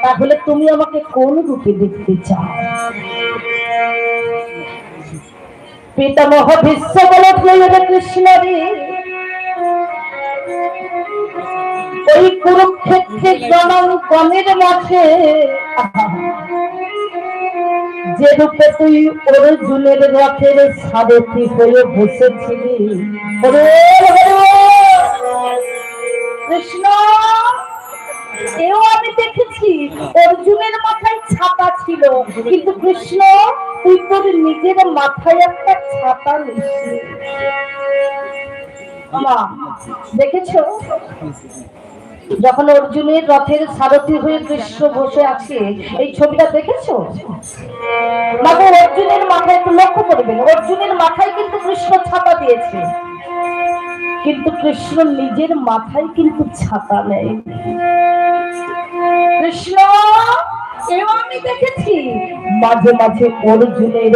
তাহলে তুমি আমাকে কোন রূপে দেখতে চাও? পিতামহ ভীষ্ম বললেন, কৃষ্ণরে ওই কুরুক্ষেত্রে রণাঙ্গনের মাঝে যে রূপে তুই অর্জুনের রথের সারথি হয়ে বসেছিলি, কৃষ্ণ এও আমি দেখেছি। অর্জুনের মাথায় ছাতা ছিল, কিন্তু কৃষ্ণ তুই তোর নিজের মাথায় একটা ছাতা নিয়েছিলি। দেখেছো? যখন অর্জুনের রথের সারথি হয়ে কৃষ্ণ বসে আছে, এই ছবিটা দেখেছো? বাবু অর্জুনের মাথায় একটু লক্ষ্য করবেন, অর্জুনের মাথায় কিন্তু কৃষ্ণ ছাতা দিয়েছে, কিন্তু কৃষ্ণ নিজের মাথায় কিন্তু ছাতা নেই। কৃষ্ণ এও আমি দেখেছি মাঝে মাঝে অর্জুনের